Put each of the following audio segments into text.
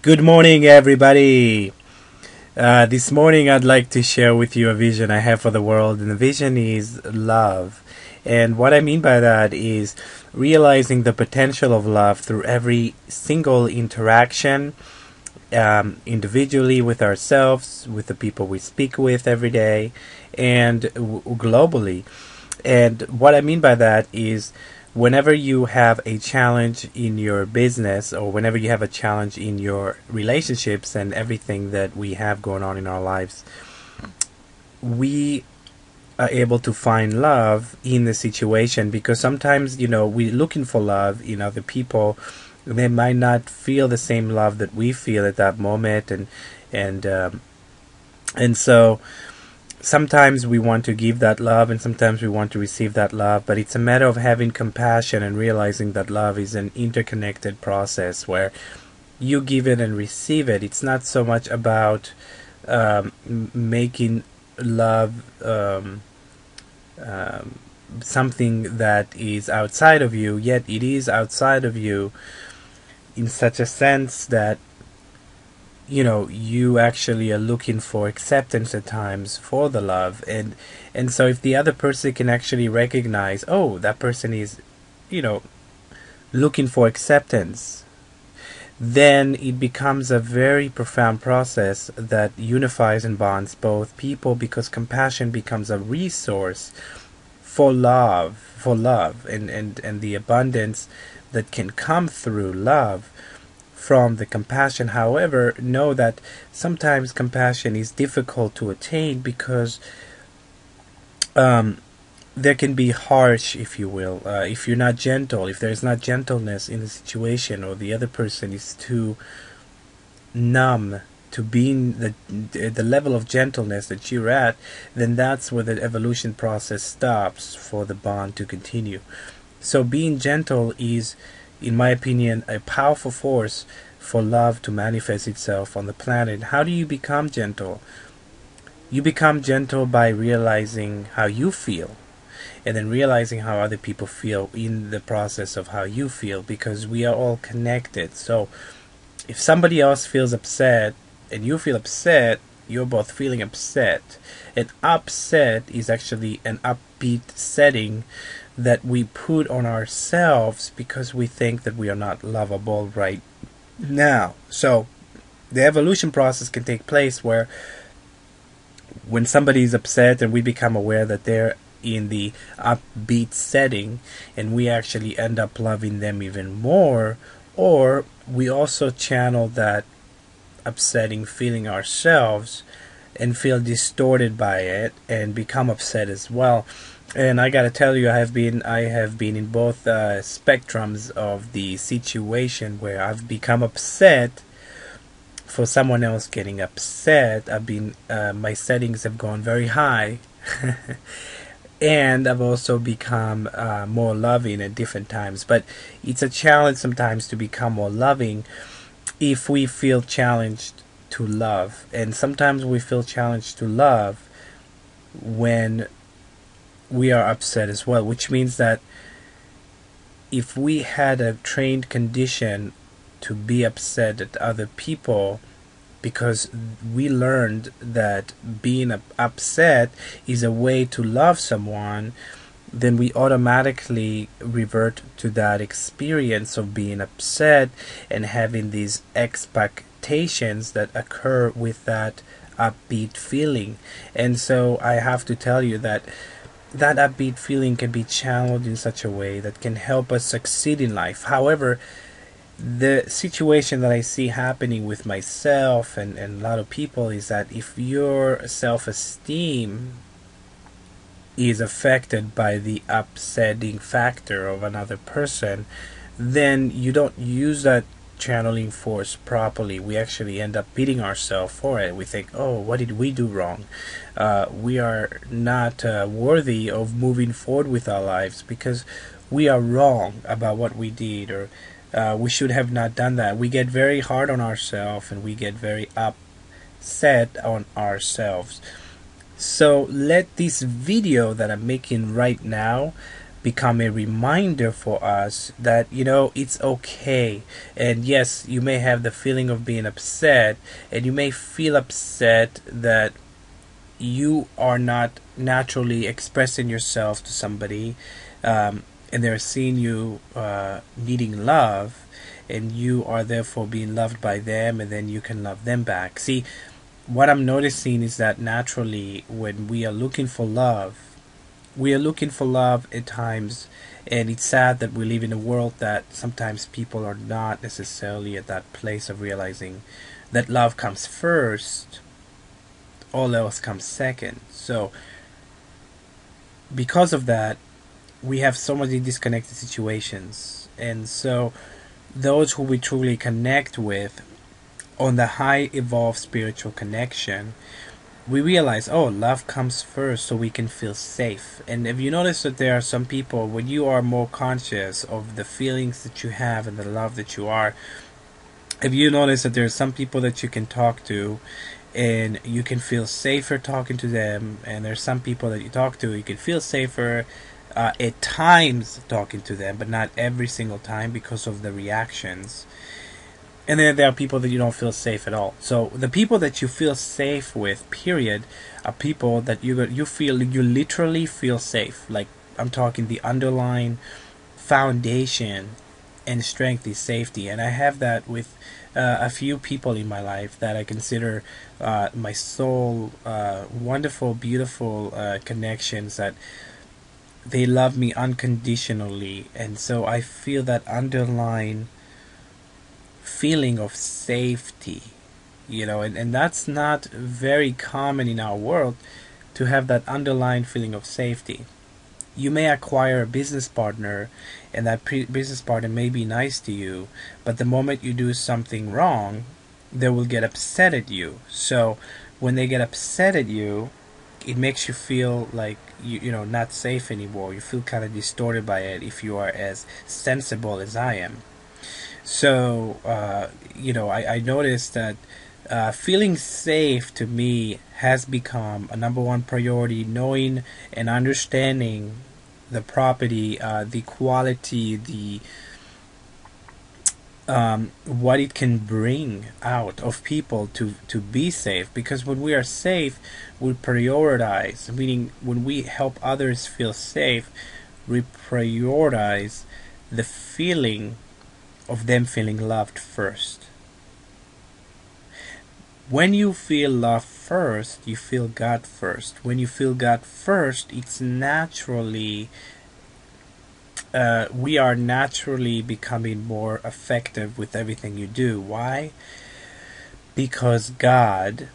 Good morning, everybody. This morning, I'd like to share with you a vision I have for the world, and the vision is love. And what I mean by that is realizing the potential of love through every single interaction, individually with ourselves, with the people we speak with every day, and globally. And what I mean by that is whenever you have a challenge in your business, or whenever you have a challenge in your relationships and everything that we have going on in our lives, we are able to find love in the situation, because sometimes, we're looking for love in other people. They might not feel the same love that we feel at that moment, and so sometimes we want to give that love, and sometimes we want to receive that love. But it's a matter of having compassion and realizing that love is an interconnected process where you give it and receive it. It's not so much about making love something that is outside of you, yet it is outside of you in such a sense that you actually are looking for acceptance at times for the love. And so if the other person can actually recognize, oh, that person is looking for acceptance, then it becomes a very profound process that unifies and bonds both people, because compassion becomes a resource for love, and the abundance that can come through love from the compassion. However, know that sometimes compassion is difficult to attain, because there can be harsh, if you will, if you're not gentle, if there's not gentleness in the situation, or the other person is too numb to being the level of gentleness that you're at, then that's where the evolution process stops for the bond to continue. So being gentle is, in my opinion, a powerful force for love to manifest itself on the planet. How do you become gentle? You become gentle by realizing how you feel, and then realizing how other people feel in the process of how you feel, because we are all connected. So if somebody else feels upset and you feel upset, you're both feeling upset. And upset is actually an upbeat setting that we put on ourselves because we think that we are not lovable right now. So the evolution process can take place where when somebody is upset and we become aware that they're in the upbeat setting, and we actually end up loving them even more, or we also channel that upsetting feeling ourselves and feel distorted by it and become upset as well. And I gotta tell you, I have been in both spectrums of the situation where I've become upset for someone else getting upset. My settings have gone very high, and I've also become more loving at different times. But it's a challenge sometimes to become more loving if we feel challenged to love, and sometimes we feel challenged to love when we are upset as well, which means that if we had a trained condition to be upset at other people, because we learned that being upset is a way to love someone, then we automatically revert to that experience of being upset and having these expectations that occur with that upbeat feeling. And so I have to tell you that that upbeat feeling can be channeled in such a way that can help us succeed in life. However, the situation that I see happening with myself and a lot of people is that if your self-esteem is affected by the upsetting factor of another person, then you don't use that channeling force properly. We actually end up beating ourselves for it. We think, oh, what did we do wrong? We are not worthy of moving forward with our lives because we are wrong about what we did, or we should have not done that. We get very hard on ourselves, and we get very upset on ourselves. So let this video that I'm making right now become a reminder for us that, it's okay. And yes, you may have the feeling of being upset, and you may feel upset that you are not naturally expressing yourself to somebody, and they're seeing you needing love, and you are therefore being loved by them, and then you can love them back. See, what I'm noticing is that naturally, when we are looking for love, we are looking for love at times, and it's sad that we live in a world that sometimes people are not necessarily at that place of realizing that love comes first, all else comes second. So, because of that, we have so many disconnected situations. And so, those who we truly connect with on the high evolved spiritual connection, we realize, oh, love comes first so we can feel safe. And if you notice that there are some people, when you are more conscious of the feelings that you have and the love that you are, if you notice that there are some people that you can talk to and you can feel safer talking to them, and there's some people that you talk to, you can feel safer at times talking to them, but not every single time because of the reactions. And then there are people that you don't feel safe at all. So the people that you feel safe with, period, are people that you literally feel safe. Like, I'm talking the underlying foundation and strength is safety. And I have that with a few people in my life that I consider my soul, wonderful, beautiful connections, that they love me unconditionally. And so I feel that underlying feeling of safety, and that's not very common in our world, to have that underlying feeling of safety. You may acquire a business partner, and that business partner may be nice to you, but the moment you do something wrong, they will get upset at you. So when they get upset at you, it makes you feel like not safe anymore. You feel kind of distorted by it if you are as sensible as I am. So, I noticed that feeling safe to me has become a number one priority, knowing and understanding the property, the quality, the what it can bring out of people to be safe. Because when we are safe, we prioritize, meaning when we help others feel safe, we prioritize the feeling of them feeling loved first. When you feel love first, you feel God first. When you feel God first, it's naturally we are naturally becoming more effective with everything you do. Why? Because God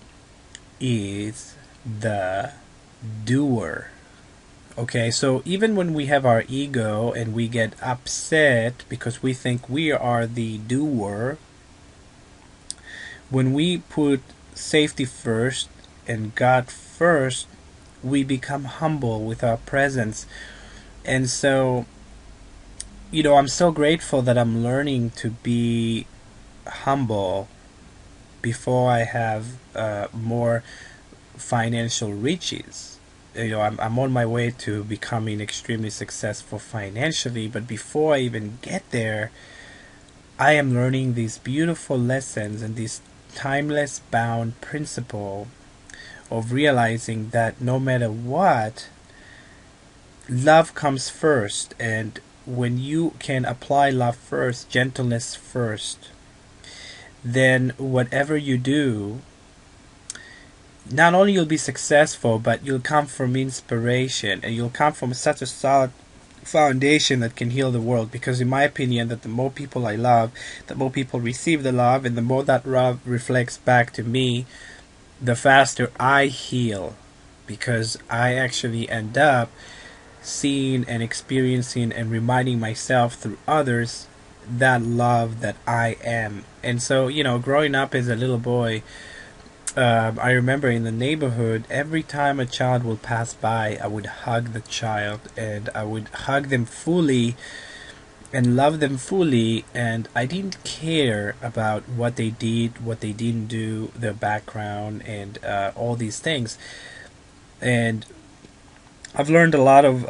is the doer. Okay, so even when we have our ego and we get upset because we think we are the doer, when we put safety first and God first, we become humble with our presence. And so, I'm so grateful that I'm learning to be humble before I have more financial riches. I'm on my way to becoming extremely successful financially, but before I even get there, I am learning these beautiful lessons and this timeless bound principle of realizing that no matter what, love comes first. And when you can apply love first, gentleness first, then whatever you do, not only you'll be successful, but you'll come from inspiration, and you'll come from such a solid foundation that can heal the world. Because in my opinion, that the more people I love, the more people receive the love, and the more that love reflects back to me, the faster I heal. Because I actually end up seeing and experiencing and reminding myself through others that love that I am. And so, growing up as a little boy, I remember in the neighborhood, every time a child would pass by, I would hug the child, and I would hug them fully and love them fully, and I didn't care about what they did, what they didn't do, their background, and all these things. And I've learned a lot of,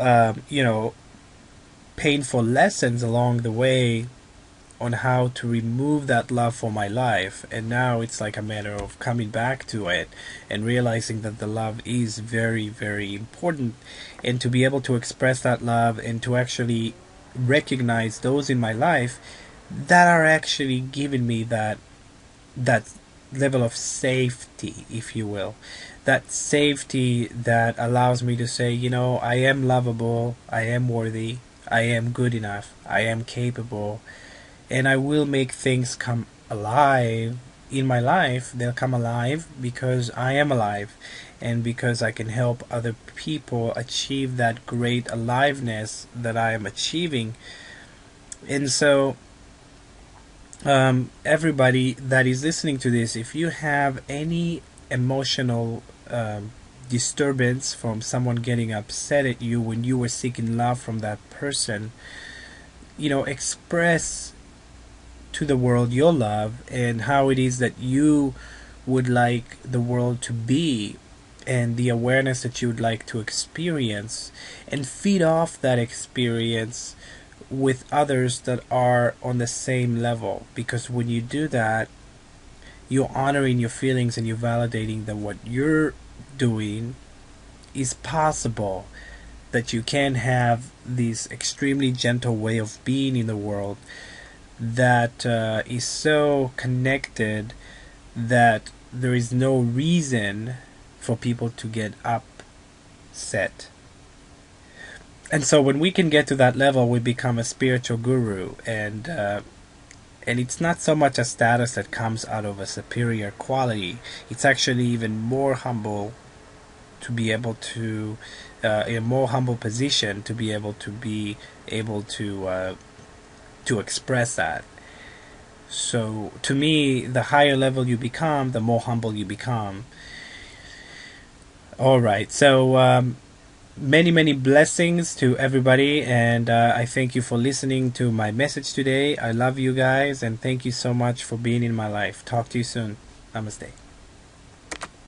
painful lessons along the way on how to remove that love for my life, and now it's like a matter of coming back to it and realizing that the love is very, very important, and to be able to express that love and to actually recognize those in my life that are actually giving me that level of safety, if you will, that safety that allows me to say, I am lovable, I am worthy, I am good enough, I am capable, and I will make things come alive in my life. They'll come alive because I am alive, and because I can help other people achieve that great aliveness that I am achieving. And so, everybody that is listening to this, if you have any emotional disturbance from someone getting upset at you when you were seeking love from that person, express to the world your love and how it is that you would like the world to be, and the awareness that you would like to experience, and feed off that experience with others that are on the same level. Because when you do that, you're honoring your feelings and you're validating that what you're doing is possible, that you can have this extremely gentle way of being in the world that is so connected that there is no reason for people to get upset. And so when we can get to that level, we become a spiritual guru, and it's not so much a status that comes out of a superior quality. It's actually even more humble to be able to, in a more humble position, to be able to express that. So to me, the higher level you become, the more humble you become. Alright, so many blessings to everybody, and I thank you for listening to my message today. I love you guys, and thank you so much for being in my life. Talk to you soon. Namaste.